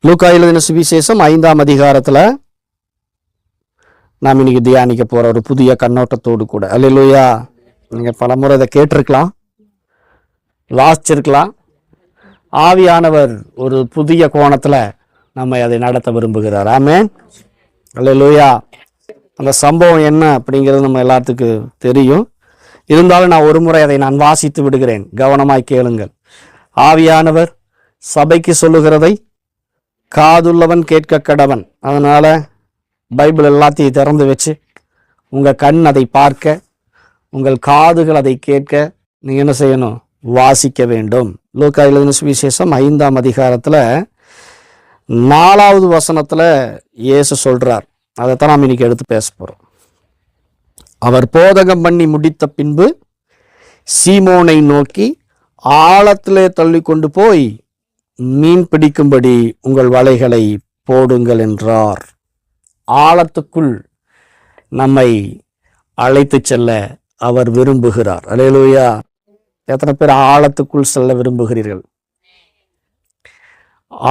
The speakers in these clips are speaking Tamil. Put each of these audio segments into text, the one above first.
லூக்கா எழுதின சுவிசேஷம் 5ஆம் அதிகாரத்தில் நாம் இன்னைக்கு தியானிக்க போற ஒரு புதிய கண்ணோட்டத்தோடு கூட. அல்லேலூயா. நீங்க பலமுறை இதை கேட்டிருக்கலாம், வாசிச்சிருக்கலாம். ஆவியானவர் ஒரு புதிய கோணத்துல நம்மை அதை நடத்த விரும்புகிறார். ஆமென். அல்லேலூயா. அந்த சம்பவம் என்ன அப்படிங்கிறது நம்ம எல்லாத்துக்கும் தெரியும். இருந்தாலும் நான் ஒரு முறை அதை நான் வாசித்து விடுகிறேன், கவனமாய் கேளுங்கள். ஆவியானவர் சபைக்கு சொல்லுகிறதை காதுள்ளவன் கேட்க கடவன். அதனால பைபிள் எல்லாத்தையும் திறந்து வச்சு உங்க கண் அதை பார்க்க, உங்கள் காதுகள் அதை கேட்க நீங்க என்ன செய்யணும்? வாசிக்க வேண்டும். லூக்கா எழுதின சுவிசேஷம் 5ஆம் அதிகாரத்துல 4வது வசனத்துல இயேசு சொல்றார். அதைத்தான் நாம் இன்னைக்கு எடுத்து பேச போறோம். அவர் போதகம் பண்ணி முடித்த பின்பு சீமோனை நோக்கி, ஆழத்திலே தள்ளி கொண்டு போய் மீன் பிடிக்கும்படி உங்கள் வலைகளை போடுங்கள் என்றார். ஆழத்துக்குள் நம்மை அழைத்து செல்ல அவர் விரும்புகிறார். அல்லேலூயா. எத்தனை பேர் ஆழத்துக்குள் செல்ல விரும்புகிறீர்கள்?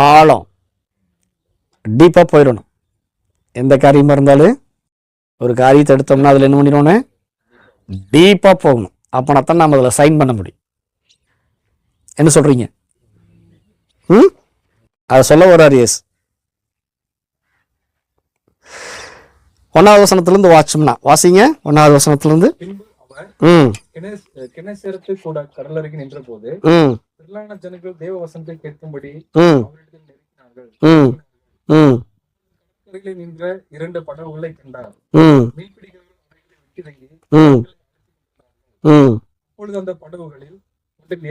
ஆழம், டீப்பா போயிடணும். எந்த காரியமா இருந்தாலும் ஒரு காரியத்தை எடுத்தோம்னா அதுல என்ன பண்ணிடணும்? டீப்பா போகணும். அப்பனாத்தான் நம்ம அதில் சைன் பண்ண முடியும். என்ன சொல்றீங்க? அதை சொல்ல வர்றார் இயேசு. 1வது வசனத்திலிருந்து வாட்சம்னா வாசிங்க. 1வது வசனத்திலிருந்து. கூட கடலருகே நின்ற போது ஜனங்கள் தேவ வசனத்தை கேட்கும்படி நின்ற 2 படகுகளை கண்டார். அப்பொழுது அந்த படகுகளில்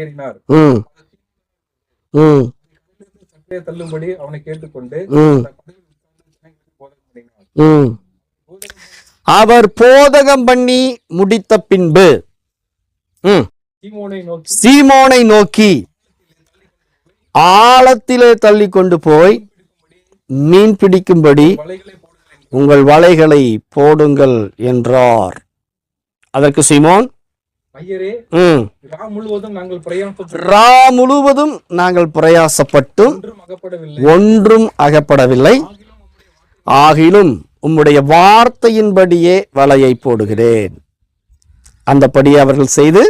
ஏறினார். தள்ளும்படி அவனை கேட்டுக்கொண்டு அவர் போதகம் பண்ணி முடித்த பின்பு சீமோனை நோக்கி ஆழத்திலே தள்ளி கொண்டு போய் மீன் பிடிக்கும்படி உங்கள் வலைகளை போடுங்கள் என்றார். அதற்கு சீமோன், ரா முழுவதும் நாங்கள் பிரயாசப்பட்டும் ஒன்றும் அகப்படவில்லை, ஆகிலும் உம்முடைய வார்த்தையின்படியே வலையை போடுகிறேன். அந்தபடி அவர்கள் செய்து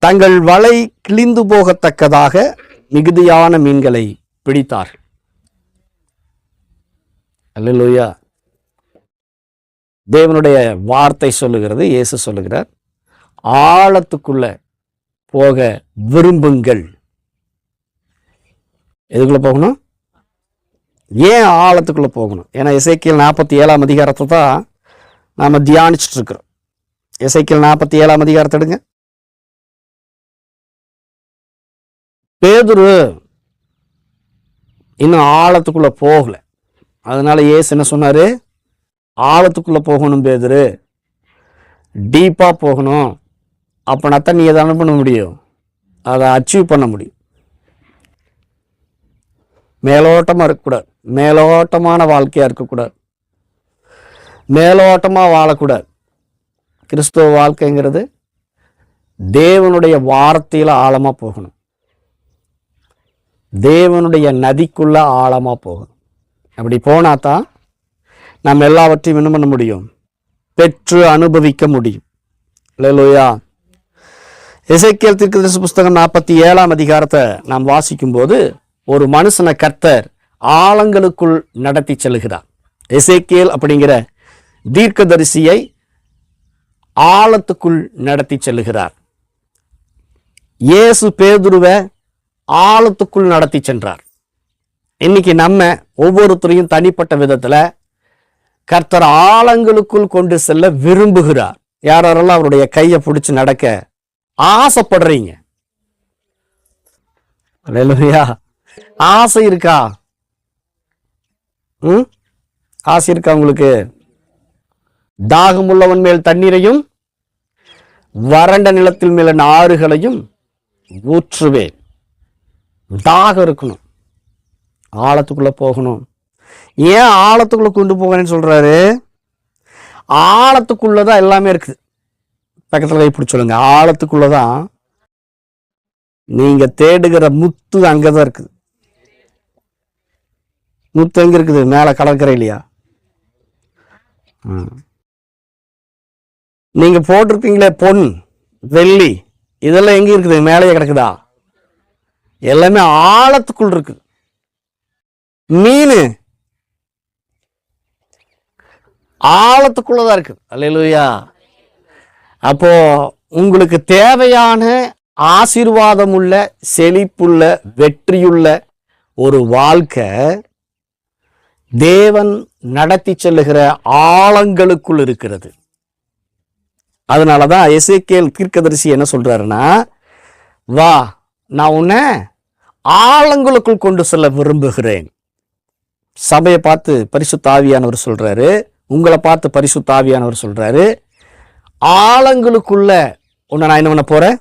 தங்கள் வலை கிழிந்து போகத்தக்கதாக மிகுதியான மீன்களை பிடித்தார்கள். அல்லேலூயா. தேவனுடைய வார்த்தை சொல்லுகிறது, இயேசு சொல்லுகிறார், ஆழத்துக்குள்ள போக விரும்புங்கள். எதுக்குள்ள போகணும்? ஏன் ஆழத்துக்குள்ள போகணும்? ஏன்னா எசேக்கியேல் 47ஆம் அதிகாரத்தை தான் நாம தியானிச்சுட்டு இருக்கிறோம். எசேக்கியேல் 47ஆம் அதிகாரத்தை எடுங்க. பேதுரு இன்னும் ஆழத்துக்குள்ள போகல. அதனால இயேசு என்ன சொன்னாரு? ஆழத்துக்குள்ள போகணும் பேதுரு, டீப்பா போகணும். அப்பனாத்தான் நீ எதை பண்ண முடியும், அதை அச்சீவ் பண்ண முடியும். மேலோட்டமா இருக்கக்கூடாது, மேலோட்டமான வாழ்க்கையா இருக்கக்கூடாது, மேலோட்டமா வாழக்கூடாது. கிறிஸ்துவ வாழ்க்கைங்கிறது தேவனுடைய வார்த்தையில ஆழமா போகணும், தேவனுடைய நதிக்குள்ள ஆழமா போகணும். அப்படி போனாதான் நம்ம எல்லாவற்றையும் என்ன பண்ண முடியும்? பெற்று அனுபவிக்க முடியும். அல்லேலூயா. எசேக்கியேல் தீர்க்கதரிசி புஸ்தகம் 47ஆம் அதிகாரத்தை நாம் வாசிக்கும் போது ஒரு மனுஷனை கர்த்தர் ஆழங்களுக்குள் நடத்தி செல்கிறார். எசேக்கியேல் அப்படிங்கிற தீர்க்கதரிசியை ஆழத்துக்குள் நடத்தி செல்லுகிறார். இயேசு பேதுருவை ஆழத்துக்குள் நடத்தி சென்றார். இன்னைக்கு நம்ம ஒவ்வொருத்தரையும் தனிப்பட்ட விதத்துல கர்த்தர் ஆழங்களுக்குள் கொண்டு செல்ல விரும்புகிறார். யாரெல்லாம் அவருடைய கையை பிடிச்சு நடக்க ஆசைப்படுறீங்க? அல்லேலூயா. ஆசை இருக்கா? ஆசை இருக்கா உங்களுக்கு? தாகம் உள்ளவன் மேல் தண்ணீரையும் வறண்ட நிலத்தில் மேல ஆறுகளையும் ஊற்றுவேன். தாகம் இருக்கணும், ஆழத்துக்குள்ள போகணும். ஏன் ஆழத்துக்குள்ள கொண்டு போகணும்னு சொல்றாரு? ஆழத்துக்குள்ளதான் எல்லாமே இருக்குது. பக்கத்துல இப்படி சொல்லுங்க, ஆழத்துக்குள்ளதான் நீங்க தேடுகிற முத்து அங்கதான் இருக்குது. முத்து எங்க இருக்குது? மேல கடற்கரையிலையா? நீங்க போட்டிருப்பீங்களே பொன் வெள்ளி, இதெல்லாம் எங்க இருக்குது? மேலேயே கிடக்குதா? எல்லாமே ஆழத்துக்குள் இருக்கு. மீன் ஆழத்துக்குள்ளதான் இருக்கு. அல்லேலூயா. அப்போ உங்களுக்கு தேவையான ஆசீர்வாதம் உள்ள, செழிப்புள்ள, வெற்றியுள்ள ஒரு வாழ்க்கை தேவன் நடத்தி செல்லுகிற ஆழங்களுக்குள் இருக்கிறது. அதனாலதான் எசேக்கியேல் தீர்க்கதரிசி என்ன சொல்றாருன்னா, வா, நான் உன்னை ஆழங்களுக்குள் கொண்டு செல்ல விரும்புகிறேன். சபையை பார்த்து பரிசுத்த ஆவியானவர் சொல்றாரு, உங்களை பார்த்து பரிசுத்த ஆவியானவர் சொல்றாரு, ஆழங்களுக்குள்ள உன்னை நான் என்ன பண்ண போறேன்.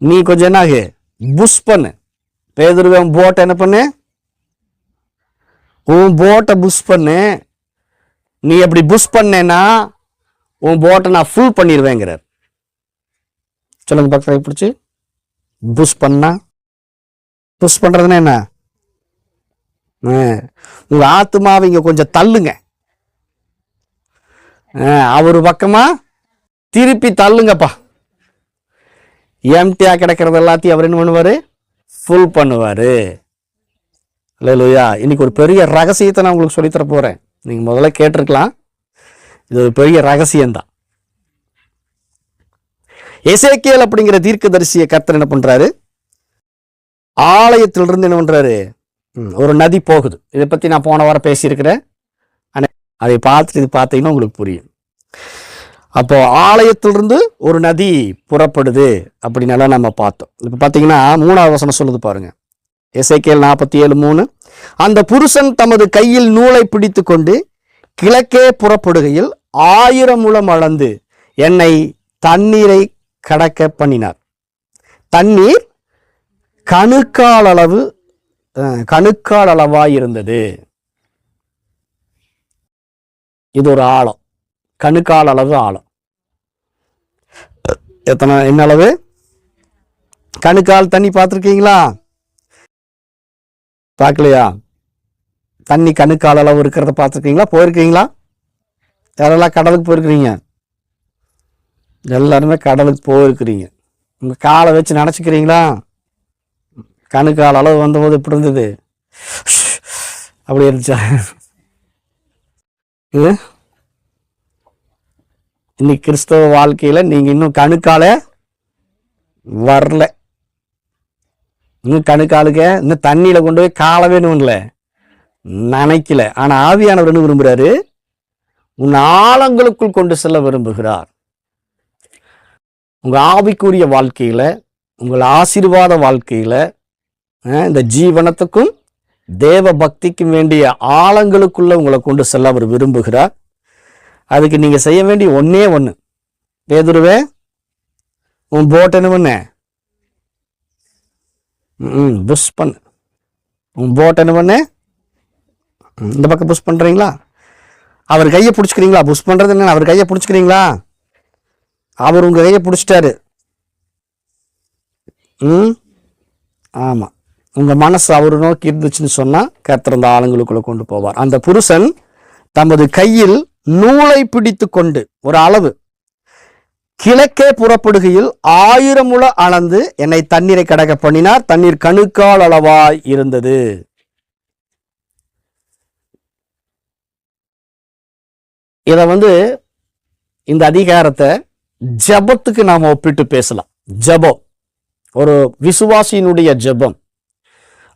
நீ கொஞ்சம் என்ன ஆகு, புஷ் பண்ணு. பேதுருவே, உன் போட்டை என்ன பண்ணு, உன் போட்டை புஷ் பண்ணு. நீ அப்படி புஷ் பண்ணேன்னா உன் போட்டை நான் ஃபுல் பண்ணிடுவேங்கிறார். சொல்லுங்க பக்கத்தில் பிடிச்சி. புஷ் பண்ணா, புஷ் பண்றதுன்னா என்ன? உங்க ஆத்துமாவை இங்க கொஞ்சம் தள்ளுங்க, அவரு பக்கமா திருப்பி தள்ளுங்கப்பா. எம்டியா கிடைக்கிறது எல்லாத்தையும் அவர் என்ன பண்ணுவாரு? ஃபுல் பண்ணுவாரு. அல்லேலூயா. இன்னைக்கு ஒரு பெரிய ரகசியத்தை நான் உங்களுக்கு சொல்லித்தர போறேன். நீங்க முதல்ல கேட்டிருக்கலாம், இது ஒரு பெரிய ரகசியம்தான். எசேக்கியேல் அப்படிங்கிற தீர்க்கதரிசியை கர்த்தர் என்ன பண்றாரு? ஆலயத்திலிருந்து என்ன பண்றாரு? ஒரு நதி போகுது. இதை பத்தி நான் போன வாரம் பேசியிருக்கிறேன். அதை பார்த்துட்டு இது பார்த்தீங்கன்னா உங்களுக்கு புரியும். அப்போ ஆலயத்திலிருந்து ஒரு நதி புறப்படுது அப்படின்னால நம்ம பார்த்தோம். இப்ப பாத்தீங்கன்னா 3வது வசனம் சொல்லுது பாருங்க. எசேக்கியேல் 47:3. அந்த புருஷன் தமது கையில் நூலை பிடித்து கொண்டு கிழக்கே புறப்படுகையில் 1000 முழம் அளந்து என்னை தண்ணீரை கடக்க பண்ணினார். தண்ணீர் கணுக்கால் அளவாய் இருந்தது. இது ஒரு ஆழம், கணுக்கால் அளவு ஆழம். என்ன அளவு? கணுக்கால் தண்ணி பார்த்துருக்கீங்களா? பார்க்கலையா? தண்ணி கணுக்கால் அளவு இருக்கிறத பார்த்துருக்கீங்களா? போயிருக்கீங்களா? யாரெல்லாம் கடலுக்கு போயிருக்கிறீங்க? எல்லாருமே கடலுக்கு போயிருக்கிறீங்க. உங்க காலை வச்சு நினைச்சுக்கிறீங்களா? கணுக்கால் அளவு வந்தபோது எப்படி இருந்தது? அப்படி இருந்துச்சா? இன்னைக்கு கிறிஸ்தவ வாழ்க்கையில நீங்க இன்னும் கணுக்கால வரல. இன்னும் கணுக்காலுக்கு இன்னும் தண்ணியில கொண்டு போய் காலவே வேணும்ல, நினைக்கல. ஆனா ஆவியானவர் என்ன விரும்புறாரு? உன் ஆழங்களுக்குள் கொண்டு செல்ல விரும்புகிறார். உங்க ஆவிக்குரிய வாழ்க்கையில, உங்கள் ஆசீர்வாத வாழ்க்கையில, இந்த ஜீவனத்துக்கும் தேவ பக்திக்கும் வேண்டிய ஆழங்களுக்குள்ள உங்களை கொண்டு செல்ல அவர் விரும்புகிறார். அதுக்கு நீங்க செய்ய வேண்டிய ஒன்னே ஒண்ணு. பேதுருவே, உன் போட் என்ன பண்ண? புஷ் பண்ணு. உன் போட் என்ன பண்ணு? இந்த பக்கம் புஷ் பண்றீங்களா? அவர் கையை பிடிச்சிக்கிறீங்களா? புஷ் பண்றது என்ன? அவர் கையை பிடிச்சிக்கிறீங்களா? அவர் உங்க கையை பிடிச்சிட்டாரு. ஆமா, உங்க மனசு அவரு நோக்கி இருந்துச்சுன்னு சொன்னா கர்த்தர் அந்த ஆழங்களுக்குள்ள கொண்டு போவார். அந்த புருஷன் தமது கையில் நூலை பிடித்து கொண்டு ஒரு அளவு கிழக்கே புறப்படுகையில் 1000 முழ அளந்து என்னை தண்ணீரை கடக்க பண்ணினார். தண்ணீர் கணுக்கால் அளவாய் இருந்தது. இத இந்த அதிகாரத்தை ஜபத்துக்கு நாம ஒப்பிட்டு பேசலாம். ஜபம், ஒரு விசுவாசியினுடைய ஜபம்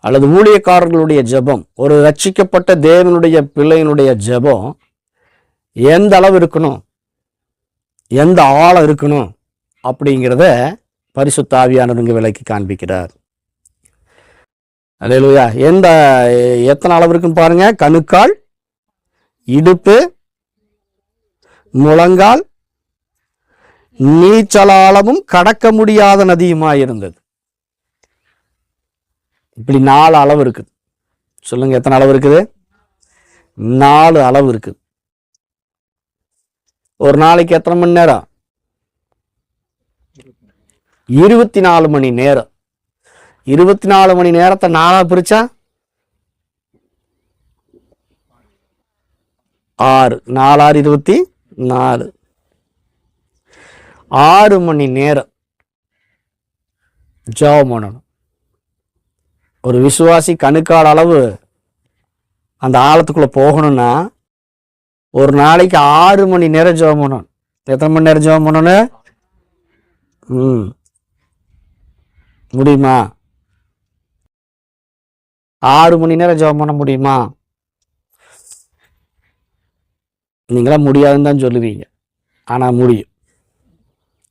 அல்லது ஊழியக்காரர்களுடைய ஜபம், ஒரு ரட்சிக்கப்பட்ட தேவனுடைய பிள்ளையினுடைய ஜபம் எந்த அளவு இருக்கணும், எந்த ஆழம் இருக்கணும் அப்படிங்கிறத பரிசுத்த ஆவியானவர் இங்க விளக்கி காண்பிக்கிறார். அல்லேலூயா. எத்தனை அளவு இருக்குன்னு பாருங்க. கணுக்கால், இடுப்பு, முழங்கால், நீச்சலாளமும் கடக்க முடியாத நதியுமாயிருந்தது. இப்படி 4 அளவு இருக்குது. சொல்லுங்க, எத்தனை அளவு இருக்குது? 4 அளவு இருக்குது. ஒரு நாளைக்கு எத்தனை மணி நேரம்? 24 மணி நேரம். 24 மணி நேரத்தை 4 பிரிச்சா 6, 4 6 24, 6 மணி நேரம் ஜெபம் பண்ணணும். ஒரு விசுவாசி கணுக்கால் அளவு அந்த ஆழத்துக்குள்ள போகணும்னா ஒரு நாளைக்கு 6 மணி நேரம் ஜெபம் பண்ணணும். எத்தனை மணி நேரம் ஜெபம் பண்ணணும்? முடியுமா? 6 மணி நேரம் ஜெபம் பண்ண முடியுமா? நீங்களா முடியாதுன்னு தான் சொல்லுவீங்க, ஆனா முடியும்.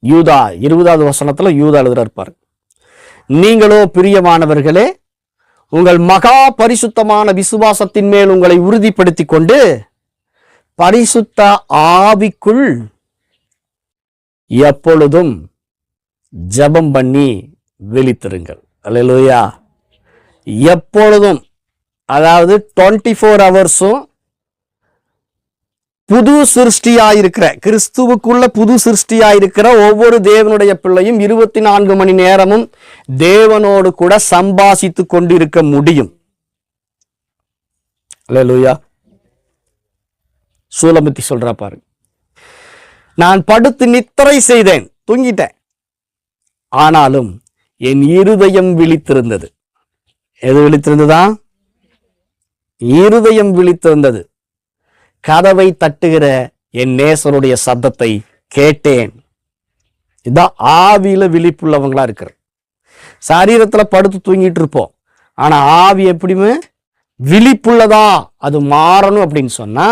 யூதா 20வது வசனத்துல யூதா எழுதுறாரு, நீங்களோ பிரியமானவர்களே, உங்கள் மகா பரிசுத்தமான விசுவாசத்தின் மேல் உங்களை உறுதிப்படுத்தி கொண்டு பரிசுத்த ஆவிக்குள் எப்பொழுதும் ஜெபம் பண்ணி விழித்திருங்கள். அல்லேலூயா. எப்பொழுதும், அதாவது 24 ஹவர்ஸும் புது சிருஷ்டியாயிருக்கிற, கிறிஸ்துவுக்குள்ள புது சிருஷ்டியாயிருக்கிற ஒவ்வொரு தேவனுடைய பிள்ளையும் 24 மணி நேரமும் தேவனோடு கூட சம்பாசித்து கொண்டிருக்க முடியும். அல்லேலூயா. சூலமத்தி சொல்றா பாரு, நான் படுத்து நித்திரை செய்தேன், தூங்கிட்டேன், ஆனாலும் என் இருதயம் விழித்திருந்தது. எது விழித்திருந்ததா? இருதயம் விழித்திருந்தது. கதவை தட்டுகிற என் நேசருடைய சத்தத்தை கேட்டேன். இதான் ஆவியில விழிப்புள்ளவங்களா இருக்கிற. சரீரத்துல படுத்து தூங்கிட்டு இருப்போம், ஆனா ஆவி எப்படியுமே விழிப்புள்ளதா அது மாறணும் அப்படின்னு சொன்னா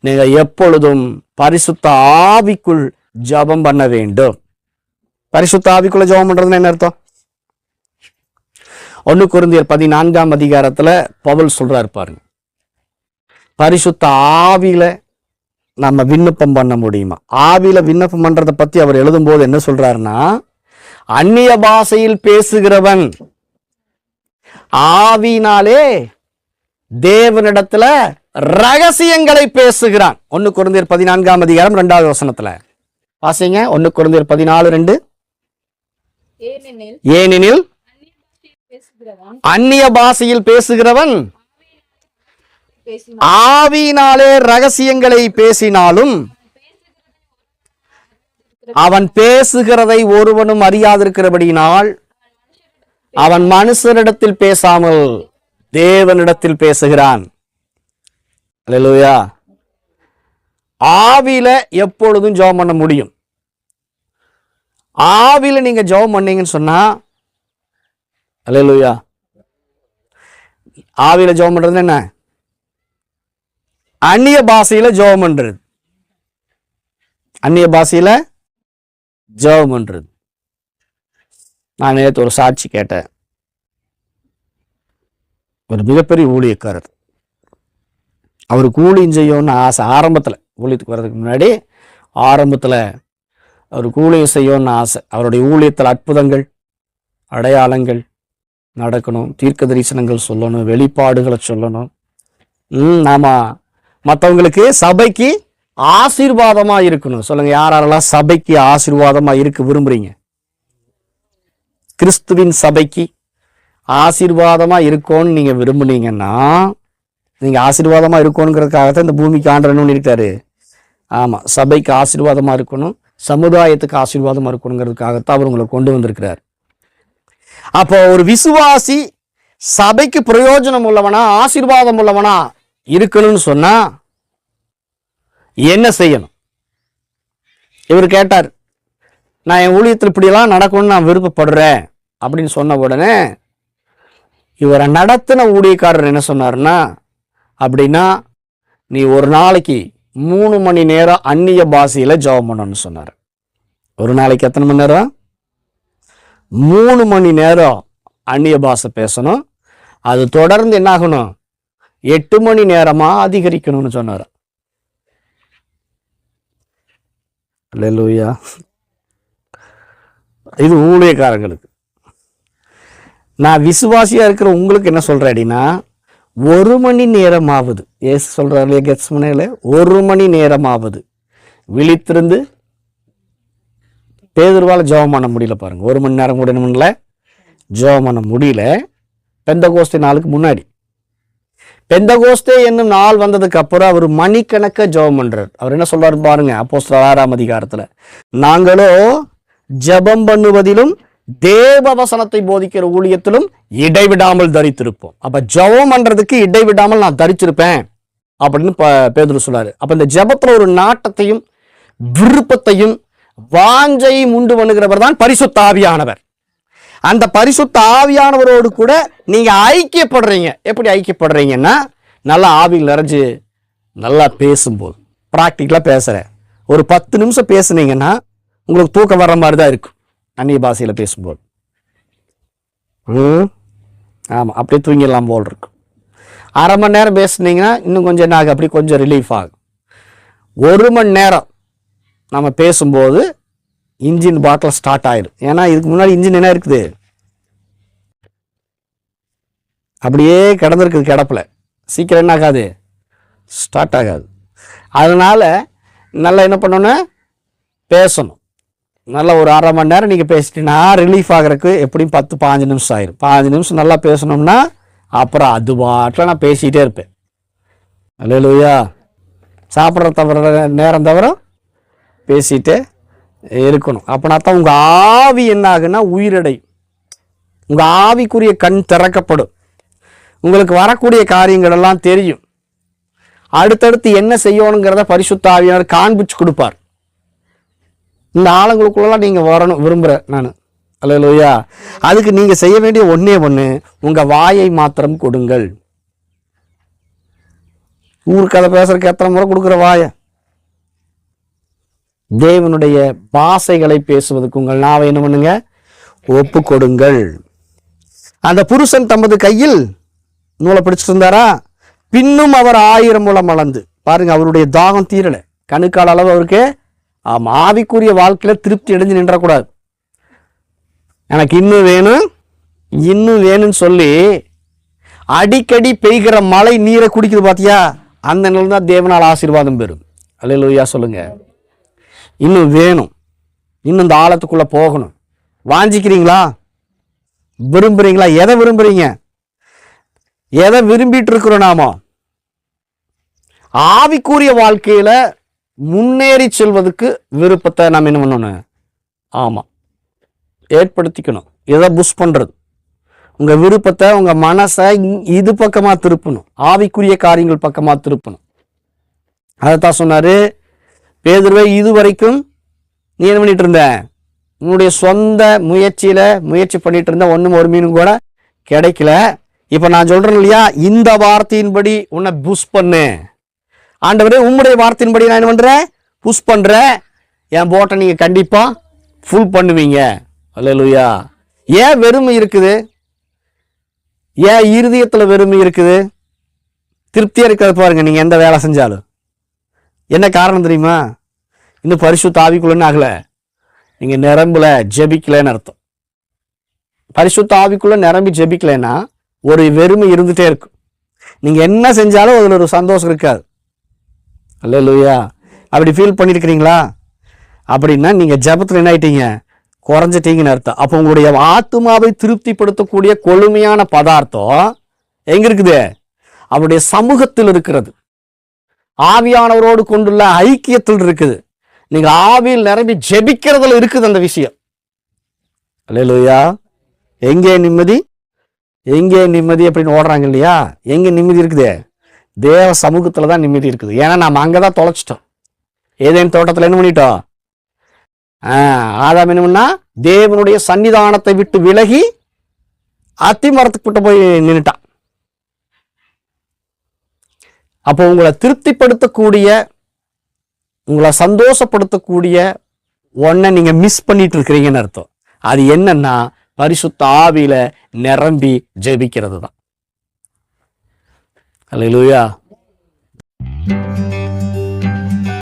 நீங்க எப்பொழுதும் பரிசுத்த ஆவிக்குள் ஜெபம் பண்ண வேண்டும். பரிசுத்த ஆவிக்குள்ள ஜெபம் பண்றதுன்னு என்ன அர்த்தம்? 1 கொரிந்தியர் 14ஆம் அதிகாரத்துல பவுல் சொல்றாரு பாருங்க, பரிசுத்த ஆவியில நம்ம விண்ணப்பம் பண்ண முடியுமா? ஆவியில விண்ணப்பம் பண்றதை பத்தி அவர் எழுதும் போது என்ன சொல்றாருன்னா, அந்நிய பாஷையில் பேசுகிறவன் ஆவியினாலே தேவனிடத்துல ரகசியங்களை பேசுகிறான். 1 கொரிந்தியர் 14ஆம் அதிகாரம் 2வது வசனத்துல வாசிங்க. 1 கொரிந்தியர் 14:2, ஏனெனில் அந்நிய பாஷையில் பேசுகிறவன் ஆவியினாலே ரகசியங்களை பேசினாலும் அவன் பேசுகிறதை ஒருவனும் அறியாதிருக்கிறபடியினால் அவன் மனுஷரிடத்தில் பேசாமல் தேவனிடத்தில் பேசுகிறான். அல்லேலூயா. ஆவியில எப்பொழுதும் ஜெபம் பண்ண முடியும். ஆவியில நீங்க ஜெபம் பண்ணீங்கன்னு சொன்னா, அல்லேலூயா, ஆவியில ஜெபம் பண்றது என்ன? அந்நிய பாஷையில ஜெபம் பண்றது. அந்நிய பாஷையில ஜெபம் பண்றது. நான் நேற்று ஒரு சாட்சி கேட்டேன். ஒரு மிகப்பெரிய ஊழியக்காரர், அவருக்கு ஊழியம் செய்யணும்னு ஆசை. ஆரம்பத்தில் ஊழியத்துக்கு வர்றதுக்கு முன்னாடி ஆரம்பத்தில் அவருக்கு ஊழியம் செய்யணும்னு ஆசை. அவருடைய ஊழியத்தில் அற்புதங்கள் அடையாளங்கள் நடக்கணும், தீர்க்க தரிசனங்கள் சொல்லணும், வெளிப்பாடுகளை சொல்லணும். நாம மற்றவங்களுக்கு சபைக்கு ஆசீர்வாதமா இருக்கணும். சொல்லுங்க, யாரெல்லாம் சபைக்கு ஆசீர்வாதமா இருக்க விரும்புறீங்க? கிறிஸ்துவின் சபைக்கு ஆசீர்வாதமா இருக்கோன்னு நீங்க விரும்புனீங்கன்னா, நீங்க ஆசீர்வாதமா இருக்கணுங்கிறதுக்காகத்தான் இந்த பூமிக்கு ஆண்டவன் இருக்காரு. ஆமா, சபைக்கு ஆசீர்வாதமா இருக்கணும், சமுதாயத்துக்கு ஆசீர்வாதமா இருக்கணுங்கிறதுக்காகத்தான் அவர் உங்களை கொண்டு வந்திருக்கிறார். அப்போ ஒரு விசுவாசி சபைக்கு பிரயோஜனம் உள்ளவனா ஆசீர்வாதம் உள்ளவனா இருக்கணும்னு சொன்னா என்ன செய்யணும்? இவர் கேட்டார், நான் என் ஊழியத்தில் இப்படியெல்லாம் நடக்கணும்னு நான் விருப்பப்படுறேன் அப்படின்னு சொன்ன உடனே இவரை நடத்தின ஊழியக்காரர் என்ன சொன்னார்னா, அப்படின்னா நீ ஒரு நாளைக்கு 3 மணி நேரம் அந்நிய பாஷையில ஜெபம் பண்ணணும்னு சொன்னார். ஒரு நாளைக்கு எத்தனை மணி நேரம்? 3 மணி நேரம் அந்நிய பாஷை பேசணும். அது தொடர்ந்து என்ன ஆகணும்? 8 மணி நேரமா அதிகரிக்கணும்னு சொன்னார். அல்லேலூயா. இது ஊழியக்காரங்களுக்கு. நான் விசுவாசியா இருக்கிற உங்களுக்கு என்ன சொல்றேன் அப்படின்னா, 1 மணி நேரமாவது, ஏசு சொல்றாரு கெத்செமனேல, 1 மணி நேரமாவது விழித்திருந்து பேதுருவால ஜெபம் பண்ண முடியல பாருங்க. 1 மணி நேரம் கூட இல்லை, ஜெபம் பண்ண முடியல. பெந்தகோஸ்தே நாளுக்கு முன்னாடி, பெந்தகோஸ்தே என்னும் நாள் வந்ததுக்கு அப்புறம் அவர் மணிக்கணக்க ஜெபம் பண்றார். அவர் என்ன சொல்றாரு பாருங்க, அப்போஸ்தலர் 6ஆம் அதிகாரத்துல, நாங்களோ ஜெபம் பண்ணுவதிலும் தேவ வசனத்தை போதிக்கிற ஊழியத்திலும் இடைவிடாமல் தரித்திருப்போம். அப்ப ஜெபம் பண்றதுக்கு இடைவிடாமல் நான் தரிச்சிருப்பேன் அப்படின்னு பேதுரு சொல்றாரு. அப்ப இந்த ஜெபத்துல ஒரு நாட்டத்தையும் விருப்பத்தையும் வாஞ்சையும் உண்டு பண்ணுகிறவர் தான் பரிசுத்த ஆவியானவர். அந்த பரிசுத்த ஆவியானவரோடு கூட நீங்க ஐக்கியப்படுறீங்க. எப்படி ஐக்கியப்படுறீங்கன்னா, நல்லா ஆவியில் நிறைஞ்சு நல்லா பேசும்போது, ப்ராக்டிக்கலா பேசுறேன், ஒரு 10 நிமிஷம் பேசுனீங்கன்னா உங்களுக்கு தூக்கம் வர்ற மாதிரி தான் இருக்கும். அந்நிய பாஷையில பேசும்போது ஆமா, அப்படியே தூங்கிடலாம் போல் இருக்கும். அரை மணி நேரம் பேசுனீங்கன்னா இன்னும் கொஞ்சம் என்ன ஆகும், அப்படி கொஞ்சம் ரிலீஃப் ஆகும். 1 மணி நேரம் நம்ம பேசும்போது இன்ஜின் பாட்டில் ஸ்டார்ட் ஆயிடும். ஏன்னா இதுக்கு முன்னாடி இன்ஜின் என்ன இருக்குது, அப்படியே கிடந்திருக்குது கிடப்பில், சீக்கிரம் என்ன ஆகாது, ஸ்டார்ட் ஆகாது. அதனால நல்லா என்ன பண்ணணும், பேசணும். நல்லா ஒரு அரை மணி நேரம் நீங்கள் பேசிட்டீங்கன்னா ரிலீஃப் ஆகிறதுக்கு எப்படியும் 10-15 நிமிஷம் ஆயிரும். 15 நிமிஷம் நல்லா பேசணும்னா அப்புறம் அது பாட்டில் நான் பேசிகிட்டே இருப்பேன். அல்லேலூயா. சாப்பிட்ற தவிர நேரம் தவிர பேசிகிட்டே இருக்கணும். அப்படின்னா தான் உங்கள் ஆவி என்ன ஆகுன்னா உயிரடையும், உங்கள் ஆவிக்குரிய கண் திறக்கப்படும், உங்களுக்கு வரக்கூடிய காரியங்கள் எல்லாம் தெரியும். அடுத்தடுத்து என்ன செய்யணுங்கிறத பரிசுத்த ஆவியானவர் காண்பிச்சு கொடுப்பார். இந்த ஆளுங்களுக்குள்ளலாம் நீங்கள் வரணும் விரும்புகிறேன் நான். அல்லேலூயா. அதுக்கு நீங்கள் செய்ய வேண்டிய ஒன்றே ஒன்று, உங்கள் வாயை மாத்திரம் கொடுங்கள். ஊருக்கதை பேசுறதுக்கு எத்தனை முறை கொடுக்குற வாயை? தேவனுடைய பாஷைகளை பேசுவதற்கு உங்கள் நாவை என்ன பண்ணுங்க, ஒப்பு கொடுங்கள். அந்த புருஷன் தமது கையில் நூலை பிடிச்சிட்டு இருந்தாரா, பின்னும் அவர் 1000 முழம் அளந்து, பாருங்க, அவருடைய தாகம் தீரலை, கணுக்கால் அளவு அவருக்கு ஆவிக்குரிய வாழ்க்கையில திருப்தி அடைஞ்சு நின்றக்கூடாது. எனக்கு இன்னும் வேணும் இன்னும் வேணும்னு சொல்லி அடிக்கடி பெய்கிற மழை நீரை குடிக்குது பாத்தியா, அந்த நிலை தான் தேவனால் ஆசீர்வாதம் பெறும். அல்லேலூயா சொல்லுங்க. இன்னும் வேணும், இன்னும் இந்த ஆழத்துக்குள்ள போகணும். வாஞ்சிக்கிறீங்களா? விரும்புறீங்களா? எதை விரும்புறீங்க? எதை விரும்பிட்டு இருக்கிறோம் நாம? ஆவிக்குரிய வாழ்க்கையில முன்னேறி செல்வதற்கு விருப்பத்தை நாம் என்ன பண்ணணும்? ஆமா, ஏற்படுத்திக்கணும். எதை புஷ் பண்றது? உங்க விருப்பத்தை, உங்க மனசை இது பக்கமா திருப்பணும், ஆவிக்குரிய காரியங்கள் பக்கமா திருப்பணும். அதைத்தான் சொன்னாரு பேதுருவே, இது வரைக்கும் நீ என்ன பண்ணிட்டு இருந்த, உன்னுடைய சொந்த முயற்சி பண்ணிட்டு இருந்த, ஒன்றும் ஒரு மீனும் கூட கிடைக்கல. இப்ப நான் சொல்றேன் இல்லையா, இந்த வார்த்தையின்படி உன்னை புஷ் பண்ணு. ஆண்டவரே, உம்முடைய வார்த்தையின்படி நான் என்ன பண்றேன், புஷ் பண்றேன். என் போட்டை நீங்க கண்டிப்பா ஃபுல் பண்ணுவீங்க. அல்லேலூயா. ஏன் வெறுமை இருக்குது? ஏன் இருதயத்துல வெறுமை இருக்குது? திருப்தியா இருக்கிறது பாருங்க. நீங்க எந்த வேலை செஞ்சாலும் என்ன காரணம் தெரியுமா? இன்னும் பரிசுத்த ஆவிக்குள்ளன்னு ஆகல, நீங்க நிரம்புல ஜெபிக்கலன்னு அர்த்தம். பரிசுத்த ஆவிக்குள்ள நிரம்பி ஜெபிக்கலன்னா ஒரு வெறுமை இருந்துட்டே இருக்கும். நீங்க என்ன செஞ்சாலும் அதுல ஒரு சந்தோஷம் இருக்காது. அல்லேலூயா. அப்படி ஃபீல் பண்ணிருக்கிறீங்களா? அப்படின்னா நீங்க ஜெபத்துல என்ன ஆயிட்டீங்க, குறைஞ்சிட்டீங்கன்னு அர்த்தம். அப்போ உங்களுடைய ஆத்துமாவை திருப்திப்படுத்தக்கூடிய கொழுமையான பதார்த்தம் எங்க இருக்குது? அவருடைய சமூகத்தில் இருக்கிறது, ஆவியானவரோடு கொண்டுள்ள ஐக்கியத்தில் இருக்குது. நீங்க ஆவியில் நிரம்பி ஜெபிக்கிறதுல இருக்குது அந்த விஷயம். அல்லேலூயா. எங்கே நிம்மதி, எங்கே நிம்மதி அப்படின்னு ஓடுறாங்க இல்லையா? எங்க நிம்மதி இருக்குது? தேவ சமூகத்துல தான் நிம்மதி இருக்குது. ஏன்னா நம்ம அங்கதான் தொலைச்சிட்டோம். ஏதேன் தோட்டத்துல என்ன பண்ணிட்டோம்? ஆதாம் என்ன பண்ணா, தேவனுடைய சன்னிதானத்தை விட்டு விலகி அத்திமரத்துக்கிட்ட போய் நின்னுட்டான். அப்போ உங்களை திருப்திப்படுத்தக்கூடிய, உங்களை சந்தோஷப்படுத்தக்கூடிய ஒன்றை நீங்க மிஸ் பண்ணிட்டு இருக்கிறீங்கன்னு அர்த்தம். அது என்னன்னா, பரிசுத்த ஆவியில நிரம்பி ஜெபிக்கிறது தான். அல்லேலூயா.